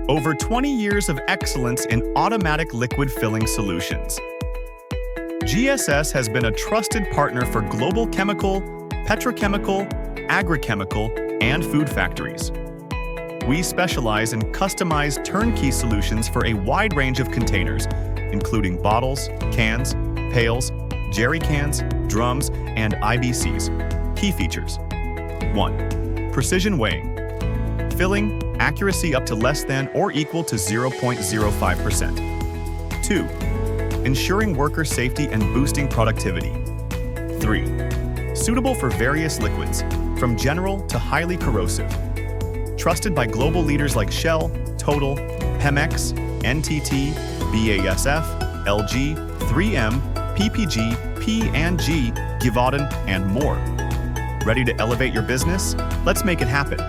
Over 20 years of excellence in automatic liquid filling solutions. GSS has been a trusted partner for global chemical, petrochemical, agrichemical, and food factories. We specialize in customized turnkey solutions for a wide range of containers, including bottles, cans, pails, jerrycans, drums, and IBCs. Key features. 1. Precision weighing. Filling, accuracy up to less than or equal to 0.05%. 2. Ensuring worker safety and boosting productivity. 3. Suitable for various liquids, from general to highly corrosive. Trusted by global leaders like Shell, Total, Pemex, NTT, BASF, LG, 3M, PPG, P&G, Givaudan, and more. Ready to elevate your business? Let's make it happen.